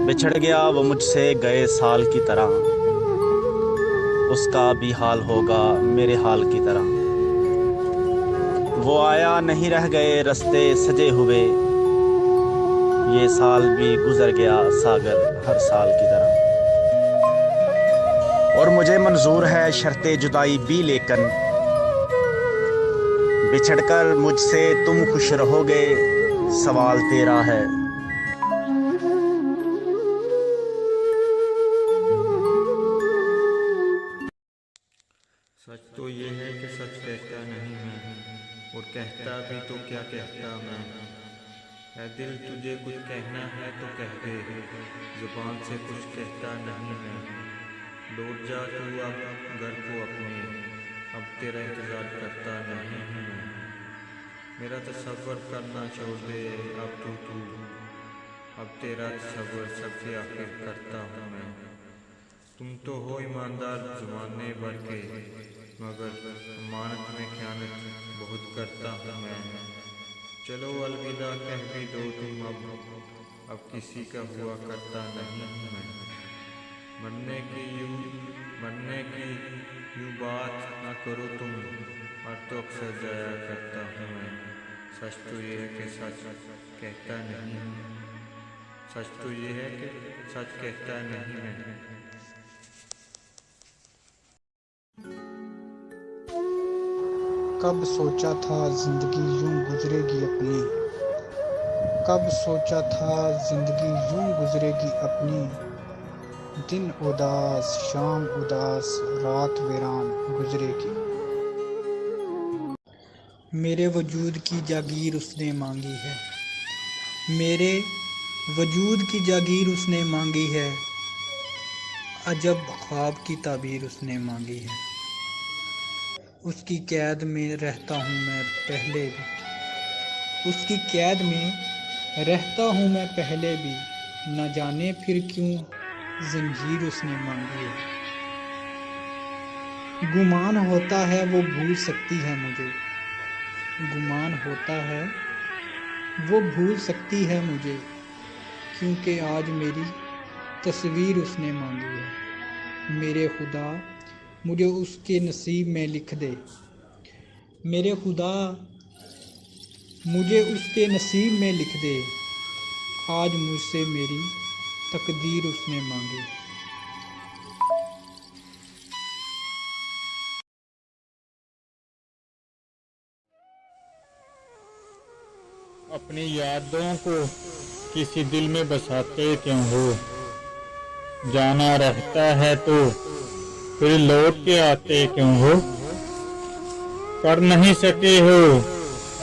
بچھڑ گیا وہ مجھ سے گئے سال کی طرح، اس کا بھی حال ہوگا میرے حال کی طرح۔ وہ آیا نہیں رہ گئے رستے سجے ہوئے، یہ سال بھی گزر گیا ساگر ہر سال کی طرح۔ اور مجھے منظور ہے شرط جدائی بھی، لیکن بچھڑ کر مجھ سے تم خوش رہو گے، سوال تیرا ہے۔ سچ تو یہ ہے کہ سچ کہتا نہیں میں، اور کہتا بھی تو کیا کہتا میں۔ اے دل تجھے کچھ کہنا ہے تو کہہ دے، زبان سے کچھ کہتا نہیں میں۔ لوٹ جا تو اب گھر کو اپنے، اب تیرا انتظار کرتا نہیں ہوں میں۔ میرا تصور کرنا چھوڑ دے اب تو، اب تیرا تصور سب سے آخر کرتا ہوں میں۔ تم تو ہو ایماندار زمانے بھر کے، مگر امانت میں خیانت بہت کرتا ہوں میں۔ چلو الوداع کہہ بھی دو تم اب کسی کا ہوا کرتا نہیں ہوں میں۔ مرنے کی یوں بات نہ کرو تم، مر تو اکثر جایا کرتا ہوں میں۔ سچ تو یہ ہے کہ سچ کہتا نہیں، سچ تو یہ ہے کہ سچ کہتا نہیں میں۔ کب سوچا تھا زندگی یوں گزرے گی اپنی، کب سوچا تھا زندگی یوں گزرے گی اپنی۔ دن اداس شام اداس رات ویران گزرے گی۔ میرے وجود کی جاگیر اس نے مانگی ہے، میرے وجود کی جاگیر اس نے مانگی ہے، عجب خواب کی تعبیر اس نے مانگی ہے۔ اس کی قید میں رہتا ہوں میں پہلے بھی، اس کی قید میں رہتا ہوں میں پہلے بھی، نہ جانے پھر کیوں زنجیر اس نے مانگی ہے۔ گمان ہوتا ہے وہ بھول سکتی ہے مجھے، گمان ہوتا ہے وہ بھول سکتی ہے مجھے، کیونکہ آج میری تصویر اس نے مانگی ہے۔ میرے خدا مجھے اس کے نصیب میں لکھ دے، میرے خدا مجھے اس کے نصیب میں لکھ دے، آج مجھ سے میری تقدیر اس نے مانگی۔ اپنی یادوں کو کسی دل میں بساتے کیوں ہو، جانا رہتا ہے تو پھر لوٹ کے آتے کیوں ہو۔ کر نہیں سکے ہو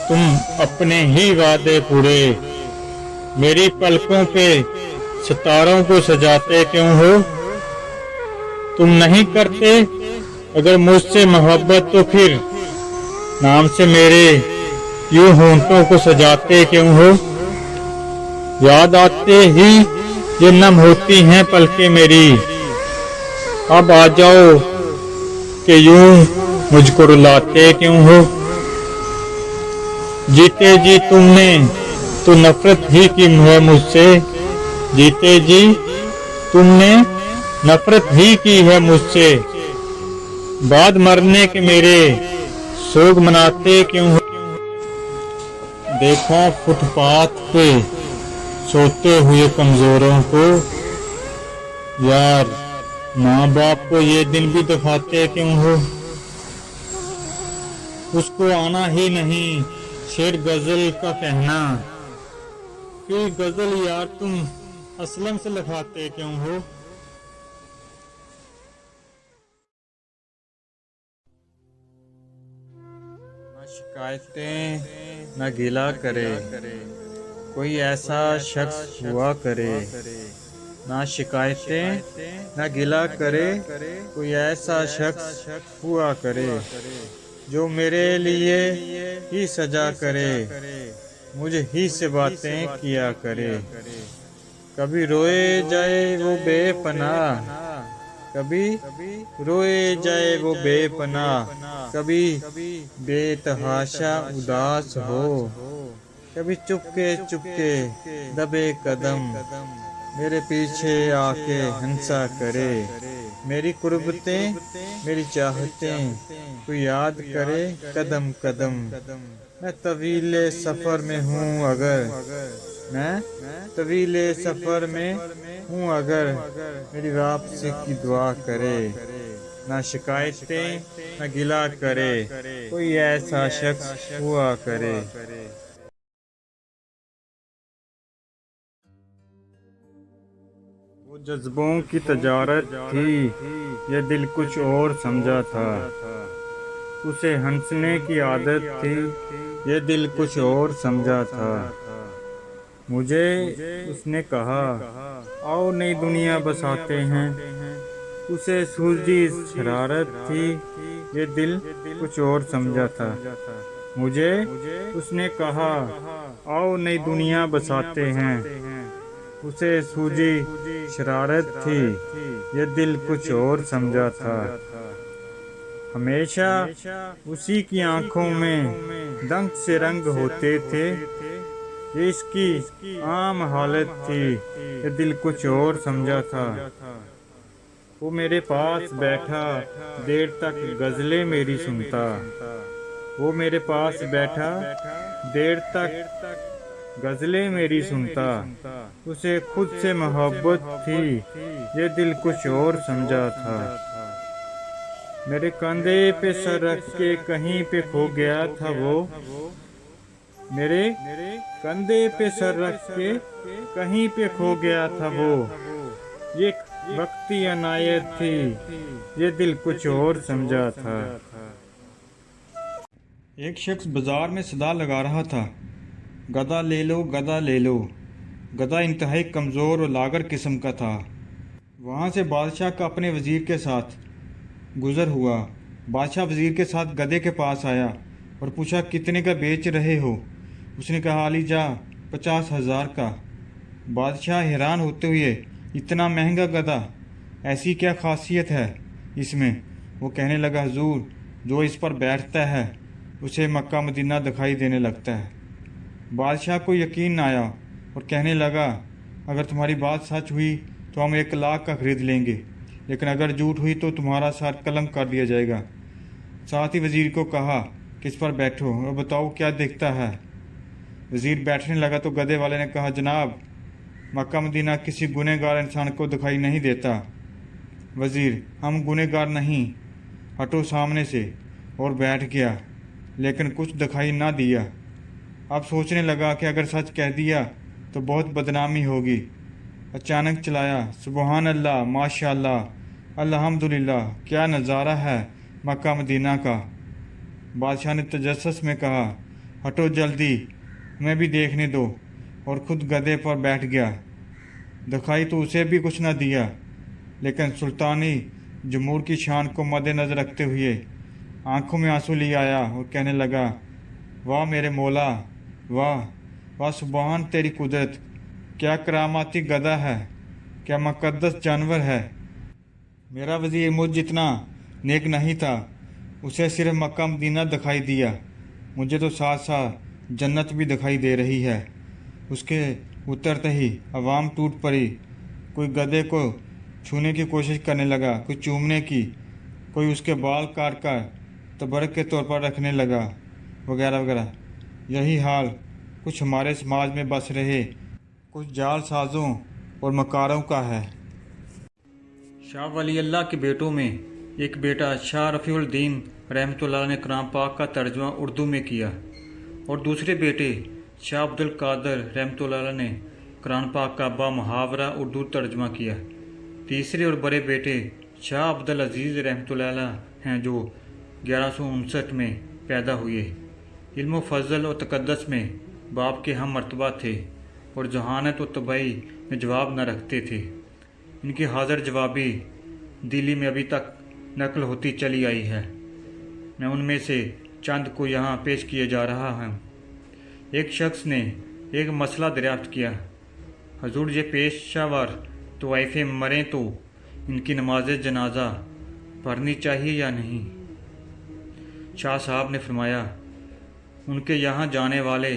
تم اپنے ہی وعدے پورے، میری پلکوں پہ ستاروں کو سجاتے کیوں ہو۔ تم نہیں کرتے اگر مجھ سے محبت تو پھر نام سے میرے یوں ہونٹوں کو سجاتے کیوں ہو۔ یاد آتے ہی یہ نم ہوتی ہیں پلکیں میری، اب آ جاؤ کہ یوں مجھ کو رلاتے کیوں ہو۔ جیتے جی تم نے تو نفرت ہی کی ہے مجھ سے، جیتے جی تم نے نفرت ہی کی ہے مجھ سے، بعد مرنے کے میرے سوگ مناتے کیوں ہو۔ دیکھا فٹ پاتھ پہ سوتے ہوئے کمزوروں کو، یار ماں باپ کو یہ دن بھی دکھاتے کیوں ہو۔ اس کو آنا ہی نہیں شعر غزل کا کہنا، پھر غزل یار تم اسلم سے لکھاتے کیوں ہو۔ نہ شکایتیں نہ گلا کرے کوئی ایسا شخص ہوا کرے، نہ شکایتیں نہ گلا کرے کوئی ایسا شخص ہوا کرے، جو میرے لیے ہی سجا کرے مجھے ہی سے باتیں کیا کرے۔ کبھی روئے جائے وہ بے پناہ، کبھی روئے جائے وہ بے پناہ، کبھی بے تحاشا اداس ہو، کبھی چپکے چپکے دبے قدم میرے پیچھے آ کے ہنسا کرے، میری قربتیں میری چاہتیں کوئی یاد کرے قدم قدم۔ میں طویل سفر میں ہوں اگر، میں طویل سفر میں ہوں اگر، میری واپسی کی دعا کرے، نہ شکایتیں نہ گلا کرے، کوئی ایسا شخص ہوا کرے۔ وہ جذبوں کی تجارت تھی، یہ دل کچھ اور سمجھا تھا، اسے ہنسنے کی عادت تھی، یہ دل کچھ اور سمجھا تھا۔ مجھے اس نے کہا آؤ نئی دنیا بساتے ہیں، اسے سوجی شرارت تھی، یہ دل کچھ اور سمجھا تھا۔ مجھے اس نے کہا آؤ نئی دنیا بساتے ہیں، اسے سوجی شرارت تھی، یہ دل کچھ اور سمجھا تھا۔ ہمیشہ اسی کی آنکھوں میں دنگ سے رنگ ہوتے تھے، یہ اس کی عام حالت تھی، یہ دل کچھ اور سمجھا تھا۔ وہ میرے پاس بیٹھا دیر تک غزلیں میری سنتا، وہ میرے پاس بیٹھا دیر تک غزلیں میری سنتا، اسے خود سے محبت تھی، یہ دل کچھ اور سمجھا تھا۔ میرے کندھے پہ سر رکھ کے کہیں پہ کھو گیا تھا وہ، میرے کندھے پہ سر رکھ کے کہیں پہ کھو گیا تھا وہ، یہ وقتی عنایت تھی، یہ دل کچھ اور سمجھا تھا۔ ایک شخص بازار میں صدا لگا رہا تھا، گدھا لے لو گدھا لے لو۔ گدھا انتہائی کمزور اور لاغر قسم کا تھا۔ وہاں سے بادشاہ کا اپنے وزیر کے ساتھ گزر ہوا۔ بادشاہ وزیر کے ساتھ گدھے کے پاس آیا اور پوچھا کتنے کا بیچ رہے ہو؟ اس نے کہا علی جا 50,000 کا۔ بادشاہ حیران ہوتے ہوئے اتنا مہنگا گدھا، ایسی کیا خاصیت ہے اس میں؟ وہ کہنے لگا حضور جو اس پر بیٹھتا ہے اسے مکہ مدینہ دکھائی دینے لگتا ہے۔ بادشاہ کو یقین نہ آیا اور کہنے لگا اگر تمہاری بات سچ ہوئی تو ہم 1 لاکھ کا خرید لیں گے، لیکن اگر جھوٹ ہوئی تو تمہارا سر قلم کر دیا جائے گا۔ ساتھ ہی وزیر کو کہا کہ اس پر بیٹھو اور بتاؤ کیا دیکھتا ہے۔ وزیر بیٹھنے لگا تو گدھے والے نے کہا جناب مکہ مدینہ کسی گنہگار انسان کو دکھائی نہیں دیتا۔ وزیر ہم گنہگار نہیں، ہٹو سامنے سے، اور بیٹھ گیا، لیکن کچھ دکھائی نہ دیا۔ اب سوچنے لگا کہ اگر سچ کہہ دیا تو بہت بدنامی ہوگی۔ اچانک چلایا سبحان اللہ ماشاء اللہ الحمدللہ، کیا نظارہ ہے مکہ مدینہ کا۔ بادشاہ نے تجسس میں کہا ہٹو جلدی، ہمیں بھی دیکھنے دو، اور خود گدھے پر بیٹھ گیا۔ دکھائی تو اسے بھی کچھ نہ دیا، لیکن سلطانی جمہور کی شان کو مد نظر رکھتے ہوئے آنکھوں میں آنسو لے آیا اور کہنے لگا واہ میرے مولا، واہ واہ سبحان تیری قدرت، کیا کراماتی گدھا ہے، کیا مقدس جانور ہے۔ میرا وزیر مجھ جتنا نیک نہیں تھا، اسے صرف مکہ مدینہ دکھائی دیا، مجھے تو ساتھ ساتھ جنت بھی دکھائی دے رہی ہے۔ اس کے اترتے ہی عوام ٹوٹ پڑی، کوئی گدھے کو چھونے کی کوشش کرنے لگا، کوئی چومنے کی، کوئی اس کے بال کاٹ کر تبرک کے طور پر رکھنے لگا، وغیرہ وغیرہ۔ یہی حال کچھ ہمارے سماج میں بس رہے کچھ جال سازوں اور مکاروں کا ہے۔ شاہ ولی اللہ کے بیٹوں میں ایک بیٹا شاہ رفیع الدین رحمۃ اللہ علیہ نے قرآن پاک کا ترجمہ اردو میں کیا، اور دوسرے بیٹے شاہ عبد القادر رحمۃ اللہ علیہ نے قرآن پاک کا بامحاورہ اردو ترجمہ کیا۔ تیسرے اور بڑے بیٹے شاہ عبد العزیز رحمۃ اللہ علیہ ہیں جو 1159 میں پیدا ہوئے۔ علم و فضل و تقدس میں باپ کے ہم مرتبہ تھے اور ذہانت و طبعی میں جواب نہ رکھتے تھے۔ ان کی حاضر جوابی دلی میں ابھی تک نقل ہوتی چلی آئی ہے، میں ان میں سے چند کو یہاں پیش کیے جا رہا ہوں۔ ایک شخص نے ایک مسئلہ دریافت کیا، حضور یہ پیشہ ور طوائف مریں تو ان کی نماز جنازہ پڑھنی چاہیے یا نہیں؟ شاہ صاحب نے فرمایا ان کے یہاں جانے والے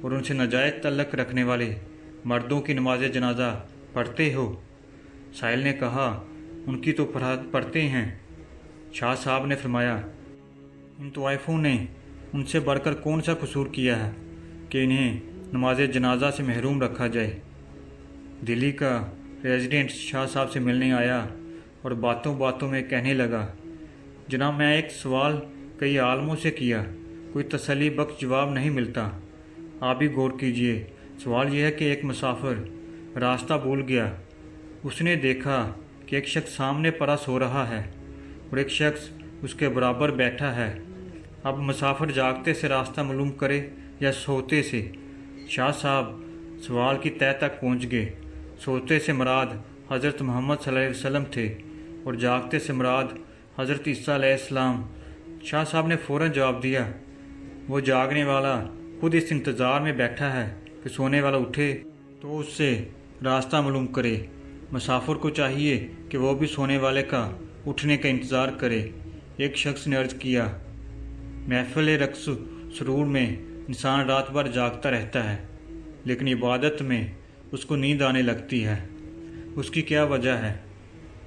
اور ان سے ناجائز تعلق رکھنے والے مردوں کی نماز جنازہ पढ़ते हो? साहिल ने कहा, उनकी तो पढ़ते हैं। शाह साहब ने फरमाया, इन तवाइफों ने उनसे बढ़कर कौन सा कसूर किया है कि इन्हें नमाज जनाजा से महरूम रखा जाए। दिल्ली का रेजिडेंट शाह साहब से मिलने आया और बातों बातों में कहने लगा, जनाब मैं एक सवाल कई आलमों से किया, कोई तसल्ली बख्श जवाब नहीं मिलता। आप भी गौर कीजिए। सवाल यह है कि एक मुसाफिर रास्ता भूल गया। उसने देखा कि एक शख्स सामने परा सो रहा है और एक शख्स उसके बराबर बैठा है। अब मुसाफिर जागते से रास्ता मालूम करे या सोते से? शाह साहब सवाल की तह तक पहुंच गए। सोते से मुराद हज़रत मोहम्मद सल्लल्लाहु अलैहि वसल्लम थे और जागते से मुराद हज़रत ईसा अलैहिस्सलाम। शाह साहब ने फ़ौरन जवाब दिया, वो जागने वाला खुद इस इंतज़ार में बैठा है कि सोने वाला उठे तो उससे रास्ता मालूम करे। मुसाफिर को चाहिए कि वो भी सोने वाले का उठने का इंतज़ार करे। एक शख्स ने अर्ज़ किया, महफिल रक्स सरूर में इंसान रात भर जागता रहता है, लेकिन इबादत में उसको नींद आने लगती है। उसकी क्या वजह है?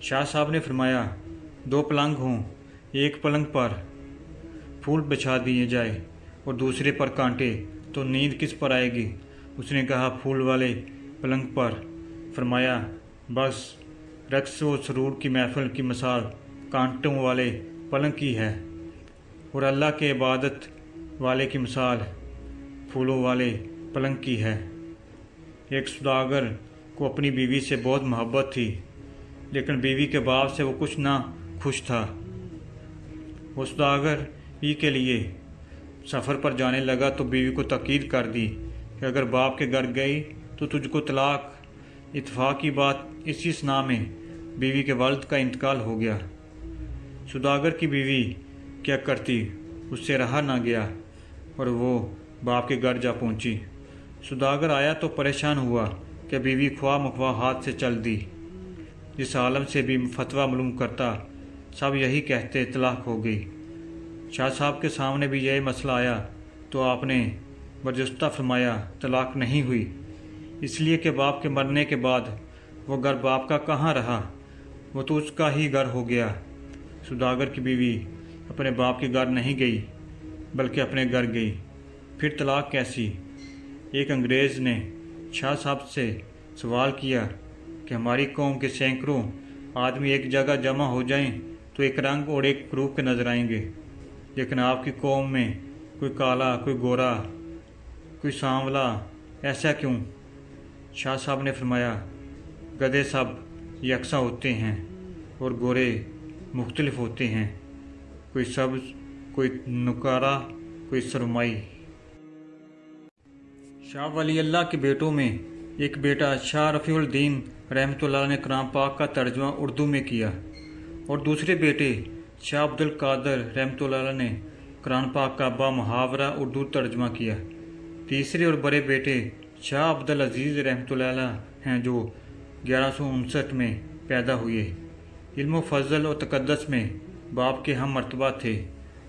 शाह साहब ने फरमाया, दो पलंग हों, एक पलंग पर फूल बिछा दिए जाए और दूसरे पर कांटे, तो नींद किस पर आएगी? उसने कहा, फूल वाले पलंग पर। फरमाया, बस रक्स व सरूर की महफिल की मिसाल कांटों वाले पलंग की है और अल्लाह के इबादत वाले की मिसाल फूलों वाले पलंग की है। एक सौदागर को अपनी बीवी से बहुत मोहब्बत थी, लेकिन बीवी के बाप से वो कुछ ना खुश था। वो सौदागर ही के लिए सफ़र पर जाने लगा तो बीवी को ताकीद कर दी कि अगर बाप के घर गई तो तुझको तलाक। इत्तेफाक की बात इसी सना में बीवी के वालिद का इंतकाल हो गया। सौदागर की बीवी क्या करती, उससे रहा ना गया और वो बाप के घर जा पहुंची। सौदागर आया तो परेशान हुआ कि बीवी ख्वाह मख्वाह हाथ से चल दी। जिस आलम से भी फतवा मालूम करता सब यही कहते तलाक हो गई। शाह साहब के सामने भी यही मसला आया तो आपने बरजस्ता फरमाया, तलाक नहीं हुई, इसलिए कि बाप के मरने के बाद वो घर बाप का कहाँ रहा, वो तो उसका ही घर हो गया। सौदागर की बीवी अपने बाप के घर नहीं गई बल्कि अपने घर गई। फिर तलाक कैसी? एक अंग्रेज़ ने शाह साहब से सवाल किया कि हमारी कौम के सैकड़ों आदमी एक जगह जमा हो जाएं तो एक रंग और एक रूप के नज़र आएंगे, लेकिन आपकी कौम में कोई काला, कोई गोरा, कोई सांवला, ऐसा क्यों? शाह साहब ने फरमाया, गधे सब यकसा होते हैं और गोरे मुख्तलिफ होते हैं, कोई सब्ज़, कोई नुकारा, कोई सरमाई। शाह वली अल्लाह के बेटों में एक बेटा शाह रफ़ीउल दीन रहमतुल्लाह ने कुरान पाक का तर्जुमा उर्दू में किया और दूसरे बेटे शाह अब्दुल कादर रहमतुल्लाह ने कुरान पाक का बामुहावरा उर्दू तर्जुमा किया। तीसरे और बड़े बेटे शाह अब्दुल अजीज़ रहमतुल्लाह हैं जो 1159 में पैदा हुए। इल्म फजल और तकद्दस में बाप के हम मर्तबा थे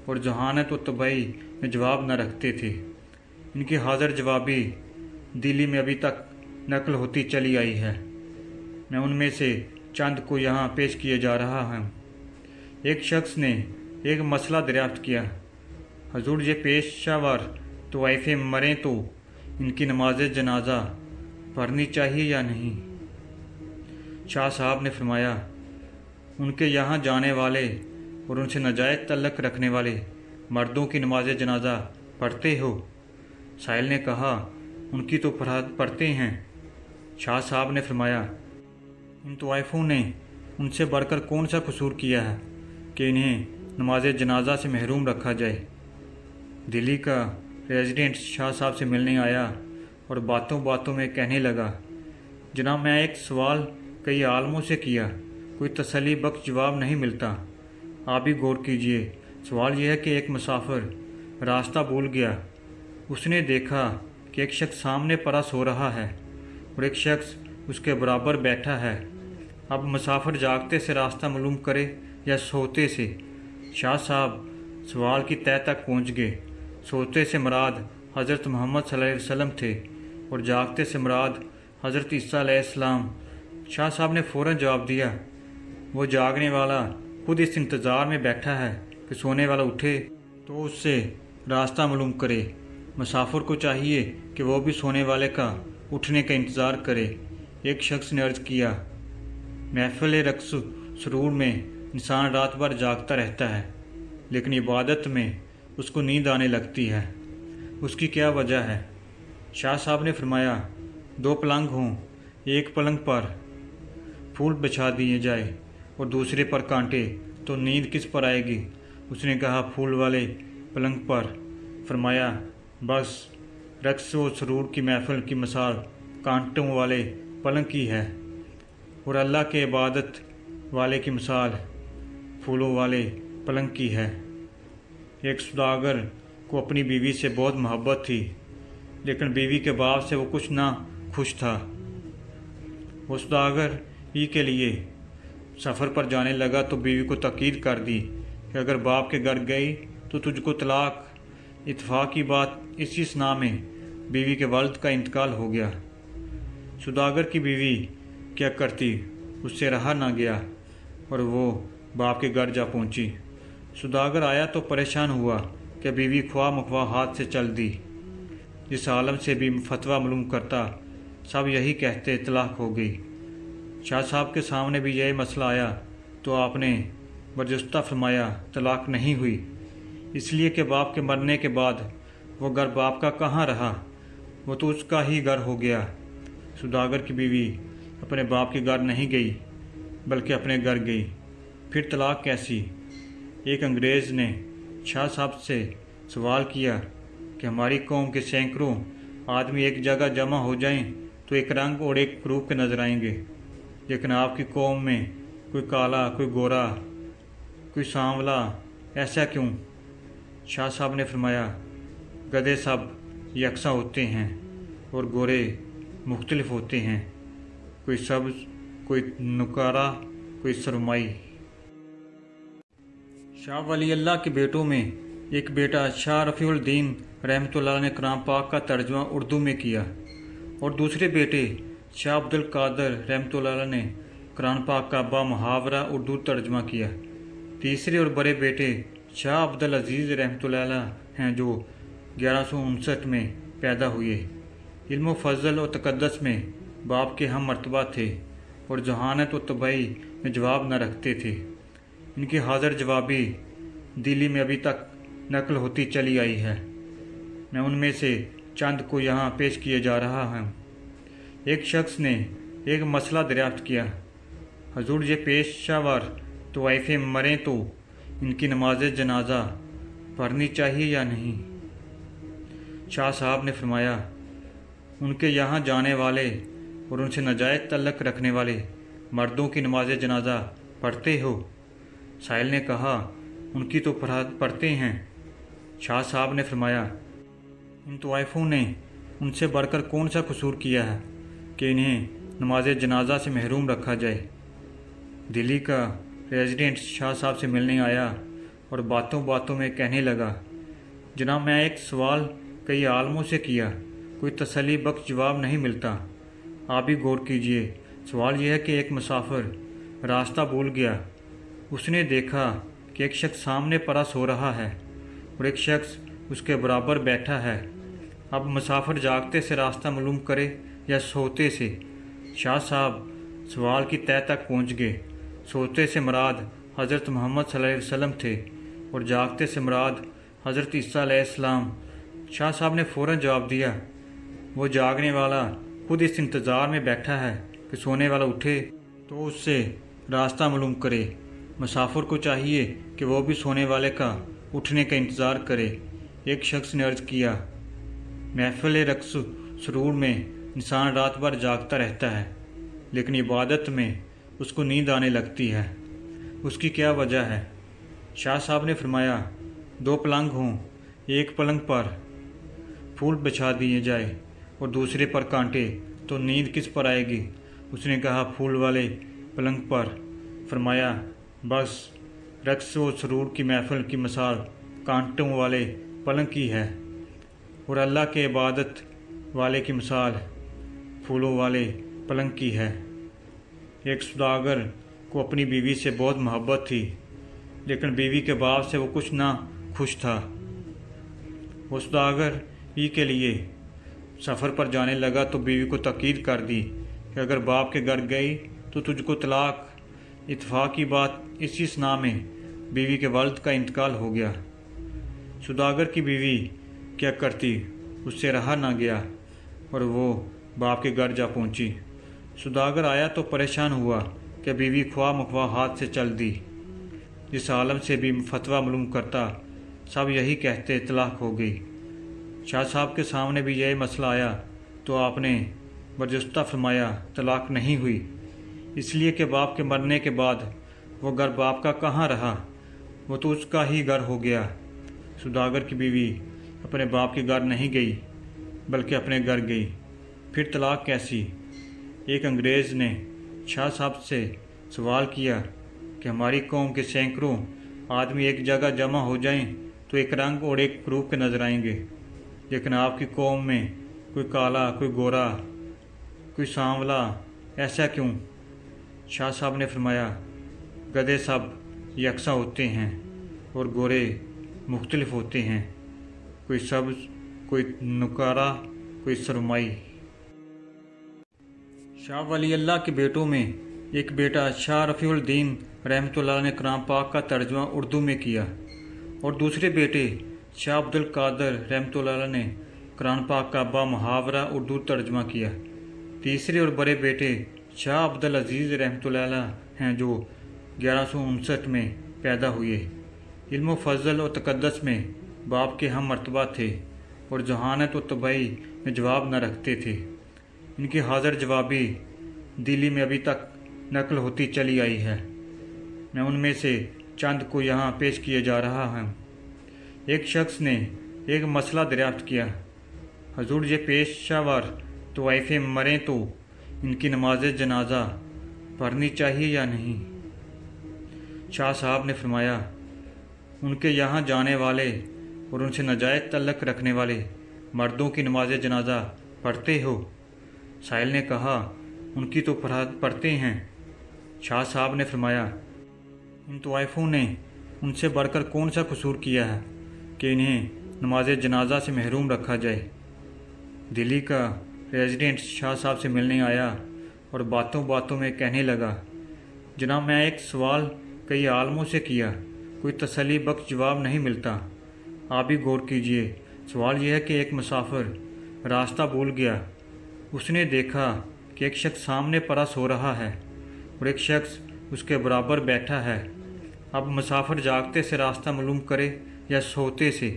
और जहानत और तबई में जवाब न रखते थे। इनकी हाज़र जवाबी दिल्ली में अभी तक नकल होती चली आई है। मैं उनमें से चंद को यहाँ पेश किए जा रहा हूँ। एक शख्स ने एक मसला दरियाफ्त किया, हजूर ये पेशावर तवाइफे मरें तो इनकी नमाज जनाजा पढ़नी चाहिए या नहीं? शाह साहब ने फरमाया, उनके यहाँ जाने वाले और उनसे नाजायज़ तल्लक रखने वाले मर्दों की नमाज जनाजा पढ़ते हो? साहिल ने कहा, उनकी तो पढ़ते हैं। शाह साहब ने फरमाया, इन तवाइफों ने उनसे बढ़कर कौन सा कसूर किया है कि इन्हें नमाज जनाजा से महरूम रखा जाए। दिल्ली का रेजिडेंट शाह साहब से मिलने आया और बातों बातों में कहने लगा, जनाब मैं एक सवाल कई आलमों से किया, कोई तसल्ली बख्श जवाब नहीं मिलता। आप भी गौर कीजिए। सवाल यह है कि एक मुसाफिर रास्ता भूल गया। उसने देखा कि एक शख्स सामने परा सो रहा है और एक शख्स उसके बराबर बैठा है। अब मुसाफिर जागते से रास्ता मालूम करे या सोते से? शाह साहब सवाल की तह तक पहुंच गए। सोते से मुराद हज़रत मोहम्मद सल्लल्लाहु अलैहि वसल्लम थे और जागते से मुराद हज़रत ईसा अलैहिस्सलाम। शाह साहब ने फ़ौरन जवाब दिया, वो जागने वाला खुद इस इंतज़ार में बैठा है कि सोने वाला उठे तो उससे रास्ता मालूम करे। मुसाफिर को चाहिए कि वो भी सोने वाले का उठने का इंतज़ार करे। एक शख्स ने अर्ज़ किया, महफिल रक्स सरूर में इंसान रात भर जागता रहता है, लेकिन इबादत में उसको नींद आने लगती है, उसकी क्या वजह है? शाह साहब ने फरमाया, 2 पलंग हों, एक पलंग पर फूल बिछा दिए जाए और दूसरे पर कांटे, तो नींद किस पर आएगी? उसने कहा, फूल वाले पलंग पर। फरमाया, बस रक्स व सरूर की महफिल की मिसाल कांटों वाले पलंग की है और अल्लाह के इबादत वाले की मिसाल फूलों वाले पलंग की है। एक सौदागर को अपनी बीवी से बहुत मोहब्बत थी, लेकिन बीवी के बाप से वो कुछ ना खुश था। वो सौदागर ही के लिए सफ़र पर जाने लगा तो बीवी को ताकीद कर दी कि अगर बाप के घर गई तो तुझको तलाक। इत्तेफाक की बात इसी सना में बीवी के वालिद का इंतकाल हो गया। सौदागर की बीवी क्या करती, उससे रहा ना गया और वो बाप के घर जा पहुंची। सौदागर आया तो परेशान हुआ कि बीवी ख्वाह मख्वाह हाथ से चल दी। जिस आलम से भी फतवा मालूम करता सब यही कहते तलाक हो गई। शाह साहब के सामने भी यही मसला आया तो आपने बरजस्ता फरमाया, तलाक नहीं हुई, इसलिए कि बाप के मरने के बाद वो घर बाप का कहाँ रहा, वो तो उसका ही घर हो गया। सौदागर की बीवी अपने बाप के घर नहीं गई बल्कि अपने घर गई। फिर तलाक कैसी? एक अंग्रेज़ ने शाह साहब से सवाल किया कि हमारी कौम के सैकड़ों आदमी एक जगह जमा हो जाएं तो एक रंग और एक रूप के नज़र आएंगे, लेकिन आपकी कौम में कोई काला, कोई गोरा, कोई सांवला, ऐसा क्यों? शाह साहब ने फरमाया, गधे सब यकसा होते हैं और गोरे मुख्तलिफ होते हैं, कोई सब्ज़, कोई नुकारा, कोई सरमाई। शाह वली अल्लाह के बेटों में एक बेटा शाह रफ़ीउल दीन रहमतुल्लाह ने कुरान पाक का तर्जुमा उर्दू में किया और दूसरे बेटे शाह अब्दुल कादर रहमतुल्लाह ने कुरान पाक का बामुहावरा उर्दू तर्जुमा किया। तीसरे और बड़े बेटे शाह अब्दुल अजीज़ रहमतुल्लाह हैं जो 1159 में पैदा हुए। इल्म व फजल और तकद्दस में बाप के हम मर्तबा थे और जहानत व तबई में जवाब न रखते थे। इनकी हाज़र जवाबी दिल्ली में अभी तक नकल होती चली आई है। मैं उनमें से चंद को यहाँ पेश किए जा रहा हूँ। एक शख्स ने एक मसला दरियाफ्त किया, हजूर ये पेशावर तो वाइफे मरें तो इनकी नमाज जनाजा पढ़नी चाहिए या नहीं? शाह साहब ने फरमाया, उनके यहाँ जाने वाले और उनसे नाजायज़ तल्लक रखने वाले मर्दों की नमाज जनाजा पढ़ते हो? साहिल ने कहा, उनकी तो पढ़ते हैं। शाह साहब ने फरमाया, इन तवाइफों ने उनसे बढ़कर कौन सा कसूर किया है कि इन्हें नमाज जनाजा से महरूम रखा जाए? दिल्ली का रेजिडेंट शाह साहब से मिलने आया और बातों बातों में कहने लगा, जनाब मैं एक सवाल कई आलमों से किया, कोई तसल्ली बख्श जवाब नहीं मिलता, आप भी गौर कीजिए। सवाल यह है कि एक मुसाफिर रास्ता भूल गया, उसने देखा कि एक शख्स सामने परा सो रहा है और एक शख्स उसके बराबर बैठा है। अब मुसाफिर जागते से रास्ता मालूम करे या सोते से? शाह साहब सवाल की तह तक पहुंच गए। सोते से मुराद हज़रत मोहम्मद सल्लल्लाहु अलैहि वसल्लम थे और जागते से मुराद हज़रत ईसा अलैहिस्सलाम। शाह साहब ने फ़ौरन जवाब दिया, वो जागने वाला खुद इस इंतज़ार में बैठा है कि सोने वाला उठे तो उससे रास्ता मालूम करे। मुसाफिर को चाहिए कि वो भी सोने वाले का उठने का इंतज़ार करे। एक शख्स ने अर्ज़ किया, महफिल रक्स सरूर में इंसान रात भर जागता रहता है, लेकिन इबादत में उसको नींद आने लगती है, उसकी क्या वजह है? शाह साहब ने फरमाया, 2 पलंग हों, एक पलंग पर फूल बिछा दिए जाए और दूसरे पर कांटे, तो नींद किस पर आएगी? उसने कहा, फूल वाले पलंग पर। फरमाया, बस रक्स व सरूर की महफिल की मिसाल कांटों वाले पलंग की है और अल्लाह के इबादत वाले की मिसाल फूलों वाले पलंग की है। एक सौदागर को अपनी बीवी से बहुत मोहब्बत थी, लेकिन बीवी के बाप से वो कुछ ना खुश था। वो सौदागर ई के लिए सफ़र पर जाने लगा तो बीवी को ताकीद कर दी कि अगर बाप के घर गई तो तुझको तलाक। इत्तेफाक की बात इसी सना में बीवी के वालिद का इंतकाल हो गया। सौदागर की बीवी क्या करती, उससे रहा ना गया और वो बाप के घर जा पहुंची। सौदागर आया तो परेशान हुआ कि बीवी ख्वाह मख्वाह हाथ से चल दी। जिस आलम से भी फतवा मालूम करता सब यही कहते तलाक हो गई। शाह साहब के सामने भी यही मसला आया तो आपने बर्जस्ता फरमाया तलाक नहीं हुई, इसलिए कि बाप के मरने के बाद वो घर बाप का कहाँ रहा, वो तो उसका ही घर हो गया। सौदागर की बीवी अपने बाप के घर नहीं गई बल्कि अपने घर गई। फिर तलाक कैसी? एक अंग्रेज़ ने शाह साहब से सवाल किया कि हमारी कौम के सैकड़ों आदमी एक जगह जमा हो जाएं तो एक रंग और एक रूप के नजर आएंगे, लेकिन आपकी कौम में कोई काला, कोई गोरा, कोई सांवला, ऐसा क्यों? शाह साहब ने फरमाया गधे सब यकसा होते हैं और गोरे मुख्तलिफ होते हैं, कोई सब्ज़, कोई नुकारा, कोई सरमाई। शाह वली अल्लाह के बेटों में एक बेटा शाह रफ़ीउल दीन रहमतुल्लाह ने कुरान पाक का तर्जुमा उर्दू में किया और दूसरे बेटे शाह अब्दुल कादर रहमतुल्लाह ने कुरान पाक का बामुहावरा उर्दू तर्जुमा किया। तीसरे और बड़े बेटे शाह अब्दुल अजीज़ रहमतुल्लाह हैं जो 1159 में पैदा हुए। इल्म फ़ज़ल और तक़द्दुस में बाप के हम मर्तबा थे और जहानत और तबाही में जवाब न रखते थे। इनकी हाज़र जवाबी दिल्ली में अभी तक नकल होती चली आई है। मैं उनमें से चंद को यहाँ पेश किए जा रहा हूँ। एक शख्स ने एक मसला दरियाफ्त किया, हजूर ये पेशावर तो वाइफे मरें तो इनकी नमाज जनाजा पढ़नी चाहिए या नहीं? शाह साहब ने फरमाया उनके यहाँ जाने वाले और उनसे नाजायज़ तल्लक रखने वाले मर्दों की नमाज जनाजा पढ़ते हो? साहिल ने कहा उनकी तो पढ़ते हैं। शाह साहब ने फरमाया इन तवाइफों ने उनसे बढ़कर कौन सा कसूर किया है कि इन्हें नमाज जनाजा से महरूम रखा जाए। दिल्ली का रेजिडेंट शाह साहब से मिलने आया और बातों बातों में कहने लगा, जनाब मैं एक सवाल कई आलमों से किया, कोई तसल्ली बख्श जवाब नहीं मिलता, आप भी गौर कीजिए। सवाल यह है कि एक मुसाफिर रास्ता भूल गया, उसने देखा कि एक शख्स सामने परा सो रहा है और एक शख्स उसके बराबर बैठा है। अब मुसाफिर जागते से रास्ता मालूम करे या सोते से?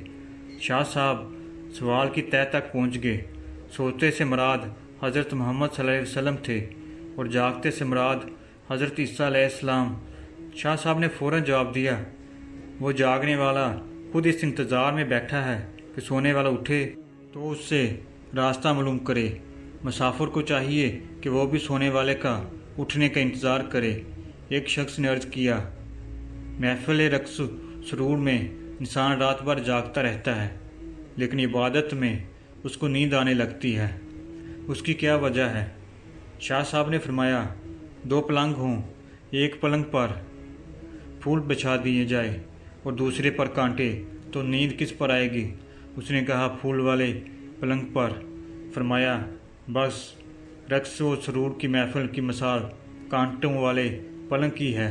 शाह साहब सवाल की तह तक पहुंच गए। सोते से मुराद हज़रत मोहम्मद सल्लल्लाहु अलैहि वसल्लम थे और जागते से मुराद हज़रत ईसा अलैहिस्सलाम। शाह साहब ने फ़ौरन जवाब दिया, वो जागने वाला खुद इस इंतज़ार में बैठा है कि सोने वाला उठे तो उससे रास्ता मालूम करे। मुसाफिर को चाहिए कि वो भी सोने वाले का उठने का इंतज़ार करे। एक शख्स ने अर्ज़ किया, महफिल रक्स सरूर में इंसान रात भर जागता रहता है लेकिन इबादत में उसको नींद आने लगती है, उसकी क्या वजह है? शाह साहब ने फरमाया दो पलंग हों, एक पलंग पर फूल बिछा दिए जाए और दूसरे पर कांटे, तो नींद किस पर आएगी? उसने कहा फूल वाले पलंग पर। फरमाया बस रक्स व सरूर की महफिल की मिसाल कांटों वाले पलंग की है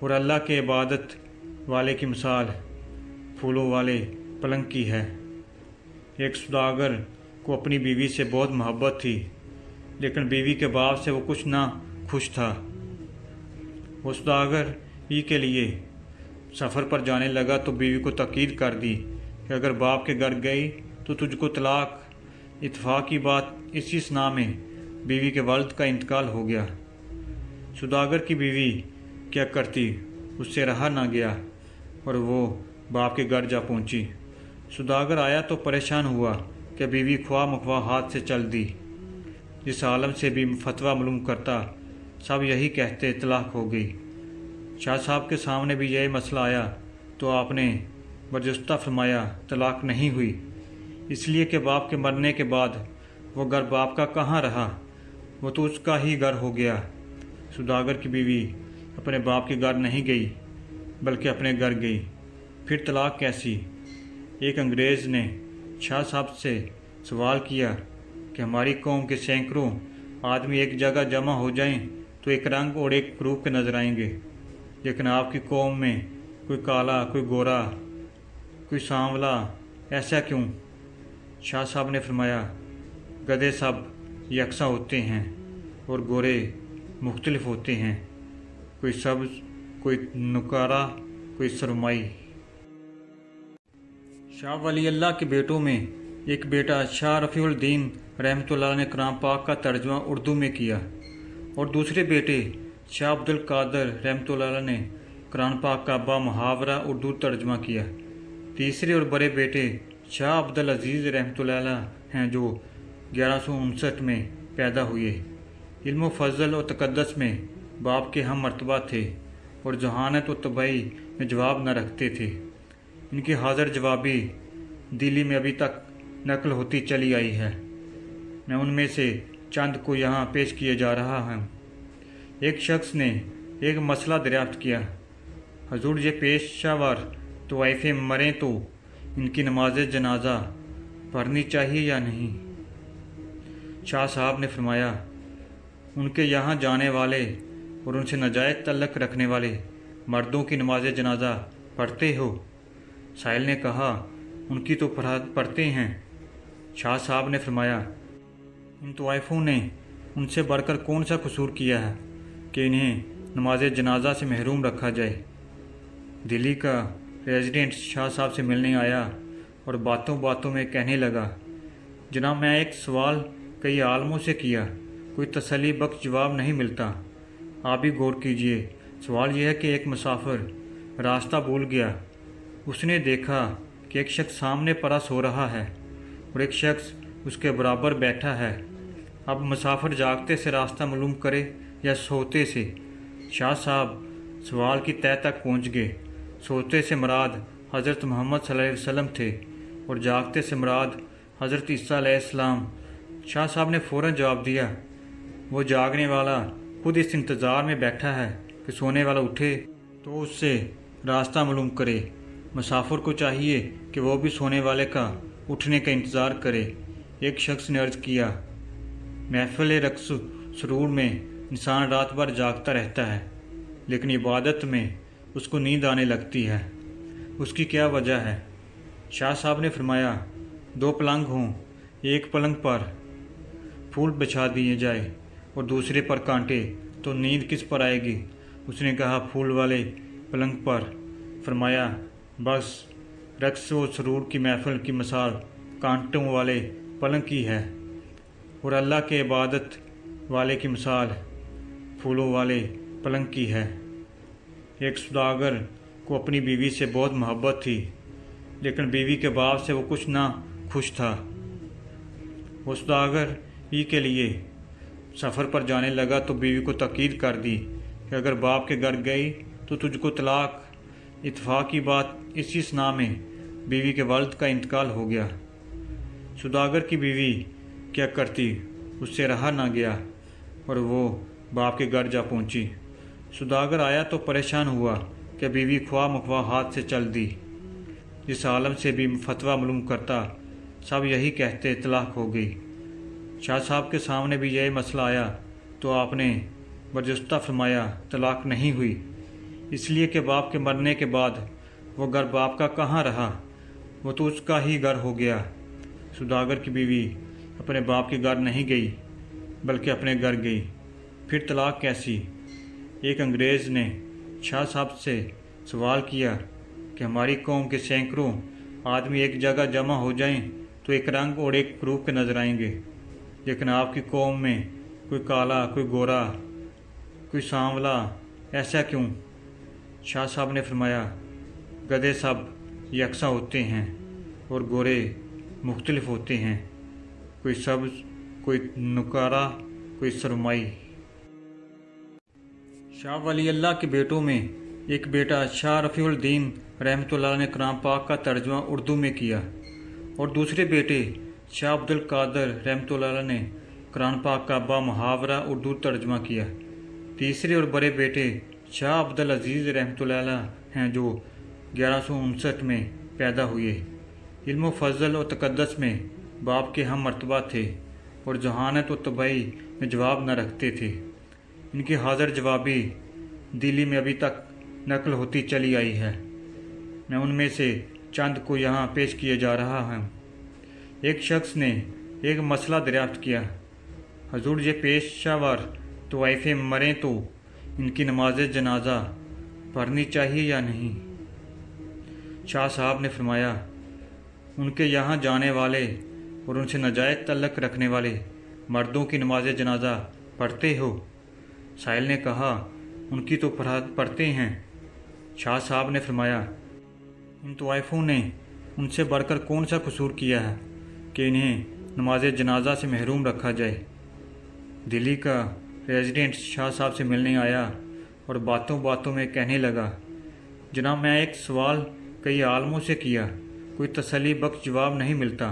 और अल्लाह के इबादत वाले की मिसाल फूलों वाले पलंग की है। एक सौदागर को अपनी बीवी से बहुत मोहब्बत थी, लेकिन बीवी के बाप से वो कुछ ना खुश था। वो सौदागर ई के लिए सफ़र पर जाने लगा तो बीवी को ताकीद कर दी कि अगर बाप के घर गई तो तुझको तलाक। इत्तेफाक की बात इसी सना में बीवी के वालिद का इंतकाल हो गया। सौदागर की बीवी क्या करती, उससे रहा ना गया और वो बाप के घर जा पहुंची। सौदागर आया तो परेशान हुआ कि बीवी ख्वाह मख्वाह हाथ से चल दी। जिस आलम से भी फतवा मालूम करता सब यही कहते तलाक हो गई। शाह साहब के सामने भी यही मसला आया तो आपने बर्जस्ता फरमाया तलाक नहीं हुई, इसलिए कि बाप के मरने के बाद वो घर बाप का कहाँ रहा, वो तो उसका ही घर हो गया। सौदागर की बीवी अपने बाप के घर नहीं गई बल्कि अपने घर गई, फिर तलाक कैसी। एक अंग्रेज़ ने शाह साहब से सवाल किया कि हमारी कौम के सैकड़ों आदमी एक जगह जमा हो जाएं तो एक रंग और एक रूप के नजर आएंगे, लेकिन आपकी कौम में कोई काला, कोई गोरा, कोई सांवला, ऐसा क्यों? शाह साहब ने फरमाया, गधे सब यकसा होते हैं और गोरे मुख्तलिफ होते हैं, कोई सब्ज़, कोई नुकारा, कोई सरमाई। शाह वली अल्लाह के बेटों में एक बेटा शाह रफ़ीउल दीन रहमतुल्लाह ने कुरान पाक का तर्जुमा उर्दू में किया और दूसरे बेटे शाह अब्दुल कादर रहमतुल्लाह ने कुरान पाक का बामुहावरा उर्दू तर्जुमा किया। तीसरे और बड़े बेटे शाह अब्दुल अजीज़ रहमतुल्लाह हैं जो 1159 में पैदा हुए। इल्म फ़ज़ल और तक़द्दुस में बाप के हम मर्तबा थे और जहानत और तबाही में जवाब न रखते थे। इनकी हाज़र जवाबी दिल्ली में अभी तक नकल होती चली आई है। मैं उनमें से चंद को यहाँ पेश किए जा रहा हूँ। एक शख्स ने एक मसला दरियाफ्त किया, हजूर ये पेशावर तो वाइफ़े मरें तो इनकी नमाज जनाजा पढ़नी चाहिए या नहीं? शाह साहब ने फरमाया, उनके यहाँ जाने वाले और उनसे नाजायज़ तल्लक रखने वाले मर्दों की नमाज जनाजा पढ़ते हो? साहिल ने कहा, उनकी तो पढ़ते हैं। शाह साहब ने फरमाया, इन तवाइफ़ों ने उनसे बढ़कर कौन सा कसूर किया है कि इन्हें नमाज जनाजा से महरूम रखा जाए। दिल्ली का रेजिडेंट शाह साहब से मिलने आया और बातों बातों में कहने लगा, जनाब मैं एक सवाल कई आलमों से किया, कोई तसल्ली बख्श जवाब नहीं मिलता, आप भी गौर कीजिए। सवाल यह है कि एक मुसाफिर रास्ता भूल गया। उसने देखा कि एक शख्स सामने पड़ा सो रहा है और एक शख्स उसके बराबर बैठा है। अब मुसाफिर जागते से रास्ता मालूम करे या सोते से? शाह साहब सवाल की तह तक पहुंच गए। सोते से मुराद हज़रत मोहम्मद सल्लल्लाहु अलैहि वसल्लम थे और जागते से मुराद हज़रत ईसा अलैहिस्सलाम। शाह साहब ने फ़ौरन जवाब दिया, वो जागने वाला खुद इस इंतज़ार में बैठा है कि सोने वाला उठे तो उससे रास्ता मालूम करे। मुसाफिर को चाहिए कि वो भी सोने वाले का उठने का इंतज़ार करे। एक शख्स ने अर्ज़ किया, महफिल रक्स सरूर में इंसान रात भर जागता रहता है, लेकिन इबादत में उसको नींद आने लगती है, उसकी क्या वजह है? शाह साहब ने फरमाया, दो पलंग हों, एक पलंग पर फूल बिछा दिए जाए और दूसरे पर कांटे, तो नींद किस पर आएगी? उसने कहा, फूल वाले पलंग पर। फरमाया, बस रक्स व सरूर की महफिल की मिसाल कांटों वाले पलंग की है और अल्लाह के इबादत वाले की मिसाल फूलों वाले पलंग की है। एक सौदागर को अपनी बीवी से बहुत मोहब्बत थी, लेकिन बीवी के बाप से वो कुछ ना खुश था। वो सौदागर ही के लिए सफ़र पर जाने लगा तो बीवी को ताकीद कर दी कि अगर बाप के घर गई तो तुझको तलाक। इत्तेफाक की बात इसी सना में बीवी के वालिद का इंतकाल हो गया। सौदागर की बीवी क्या करती, उससे रहा ना गया और वो बाप के घर जा पहुंची। सौदागर आया तो परेशान हुआ कि बीवी ख्वाह मुख्वाह हाथ से चल दी। जिस आलम से भी फतवा मालूम करता सब यही कहते तलाक हो गई। शाह साहब के सामने भी यही मसला आया तो आपने बरजस्ता फरमाया, तलाक नहीं हुई, इसलिए कि बाप के मरने के बाद वो घर बाप का कहाँ रहा, वो तो उसका ही घर हो गया। सौदागर की बीवी अपने बाप के घर नहीं गई बल्कि अपने घर गई, फिर तलाक कैसी। एक अंग्रेज़ ने शाह साहब से सवाल किया कि हमारी कौम के सैकड़ों आदमी एक जगह जमा हो जाएं तो एक रंग और एक रूप के नजर आएंगे, लेकिन आपकी कौम में कोई काला, कोई गोरा, कोई सांवला, ऐसा क्यों? शाह साहब ने फरमाया, गधे सब यकसा होते हैं और गोरे मुख्तलिफ होते हैं, कोई सब्ज़, कोई नुकारा, कोई सरमाई। शाह वली अल्लाह के बेटों में एक बेटा शाह रफ़ीउल दीन रहमतुल्लाह ने कुरान पाक का तर्जुमा उर्दू में किया और दूसरे बेटे शाह अब्दुल कादर रहमतुल्लाह ने कुरान पाक का बामुहावरा उर्दू तर्जुमा किया। तीसरे और बड़े बेटे शाह अब्दुल अजीज़ रहमतुल्लाह अलैह हैं, जो 1159 में पैदा हुए। इल्म फजल और तकद्दस में बाप के हम मर्तबा थे और जहानत और तबाही में जवाब न रखते थे। इनकी हाज़र जवाबी दिल्ली में अभी तक नकल होती चली आई है। मैं उनमें से चंद को यहाँ पेश किए जा रहा हूँ। एक शख्स ने एक मसला दरियाफ्त किया, हजूर ये पेशावर तवाइफे मरें तो इनकी नमाज जनाजा पढ़नी चाहिए या नहीं? शाह साहब ने फरमाया, उनके यहाँ जाने वाले और उनसे नाजायज़ तल्लक रखने वाले मर्दों की नमाज जनाजा पढ़ते हो? साहिल ने कहा, उनकी तो पढ़ते हैं। शाह साहब ने फरमाया, इन तवाइफों ने उनसे बढ़कर कौन सा कसूर किया है कि इन्हें नमाज जनाजा से महरूम रखा जाए? दिल्ली का रेजिडेंट शाह साहब से मिलने आया और बातों बातों में कहने लगा, जनाब मैं एक सवाल कई आलमों से किया, कोई तसल्ली बख्श जवाब नहीं मिलता।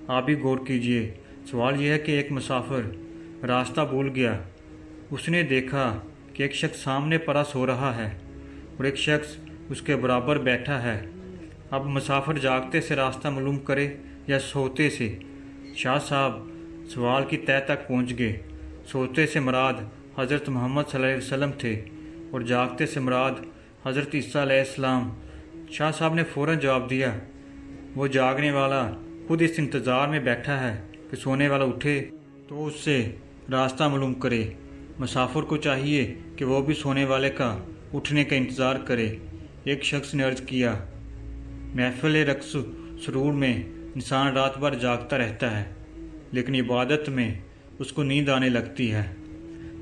आप भी गौर कीजिए। सवाल यह है कि एक मुसाफिर रास्ता भूल गया। उसने देखा कि एक शख्स सामने पड़ा सो रहा है और एक शख्स उसके बराबर बैठा है। अब मुसाफिर जागते से रास्ता मालूम करे या सोते से? शाह साहब सवाल की तह तक पहुंच गए। सोते से मुराद हज़रत मोहम्मद सल्लल्लाहु अलैहि वसल्लम थे और जागते से मुराद हज़रत ईसा अलैहिस्सलाम। शाह साहब ने फ़ौरन जवाब दिया, वो जागने वाला खुद इस इंतज़ार में बैठा है कि सोने वाला उठे तो उससे रास्ता मालूम करे। मुसाफिर को चाहिए कि वो भी सोने वाले का उठने का इंतज़ार करे। एक शख्स ने अर्ज़ किया, महफिल रक्स सरूर में इंसान रात भर जागता रहता है, लेकिन इबादत में उसको नींद आने लगती है,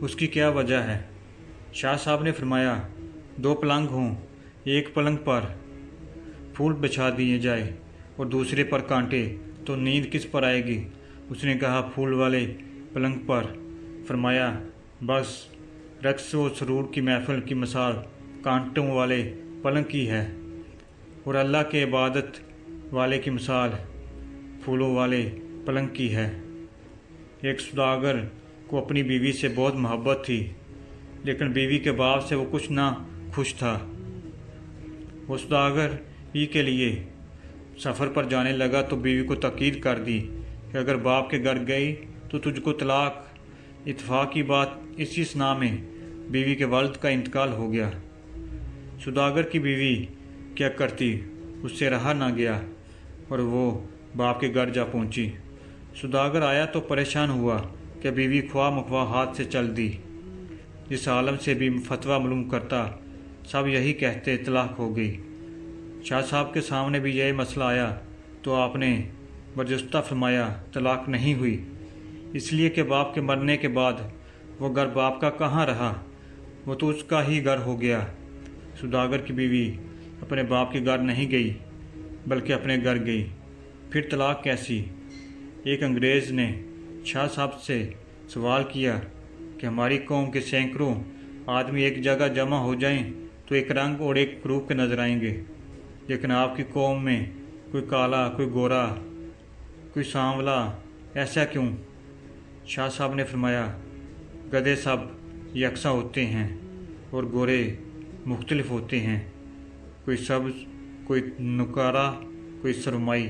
उसकी क्या वजह है? शाह साहब ने फरमाया, दो पलंग हों, एक पलंग पर फूल बिछा दिए जाए और दूसरे पर कांटे, तो नींद किस पर आएगी? उसने कहा, फूल वाले पलंग पर। फरमाया, बस रक्स व सरूर की महफिल की मिसाल कांटों वाले पलंग की है और अल्लाह के इबादत वाले की मिसाल फूलों वाले पलंग की है। एक सौदागर को अपनी बीवी से बहुत मोहब्बत थी, लेकिन बीवी के बाप से वो कुछ ना खुश था। वो सौदागर पी के लिए सफ़र पर जाने लगा तो बीवी को ताकीद कर दी कि अगर बाप के घर गई तो तुझको तलाक। इत्तेफाक की बात इसी सना में बीवी के वालिद का इंतकाल हो गया। सौदागर की बीवी क्या करती, उससे रहा ना गया और वो बाप के घर जा पहुंची। सौदागर आया तो परेशान हुआ कि बीवी ख्वाह मख्वाह हाथ से चल दी। जिस आलम से भी फतवा मालूम करता सब यही कहते तलाक हो गई। शाह साहब के सामने भी यही मसला आया तो आपने बरजस्ता फरमाया, तलाक नहीं हुई, इसलिए कि बाप के मरने के बाद वो घर बाप का कहाँ रहा, वो तो उसका ही घर हो गया। सौदागर की बीवी अपने बाप के घर नहीं गई बल्कि अपने घर गई। फिर तलाक कैसी? एक अंग्रेज़ ने शाह साहब से सवाल किया कि हमारी कौम के सैकड़ों आदमी एक जगह जमा हो जाएं तो एक रंग और एक रूप के नजर आएंगे, लेकिन आपकी कौम में कोई काला, कोई गोरा, कोई सांवला, ऐसा क्यों? शाह साहब ने फरमाया, गधे सब यकसा होते हैं और गोरे मुख्तलिफ होते हैं, कोई सब्ज़, कोई नुकारा, कोई सरमाई।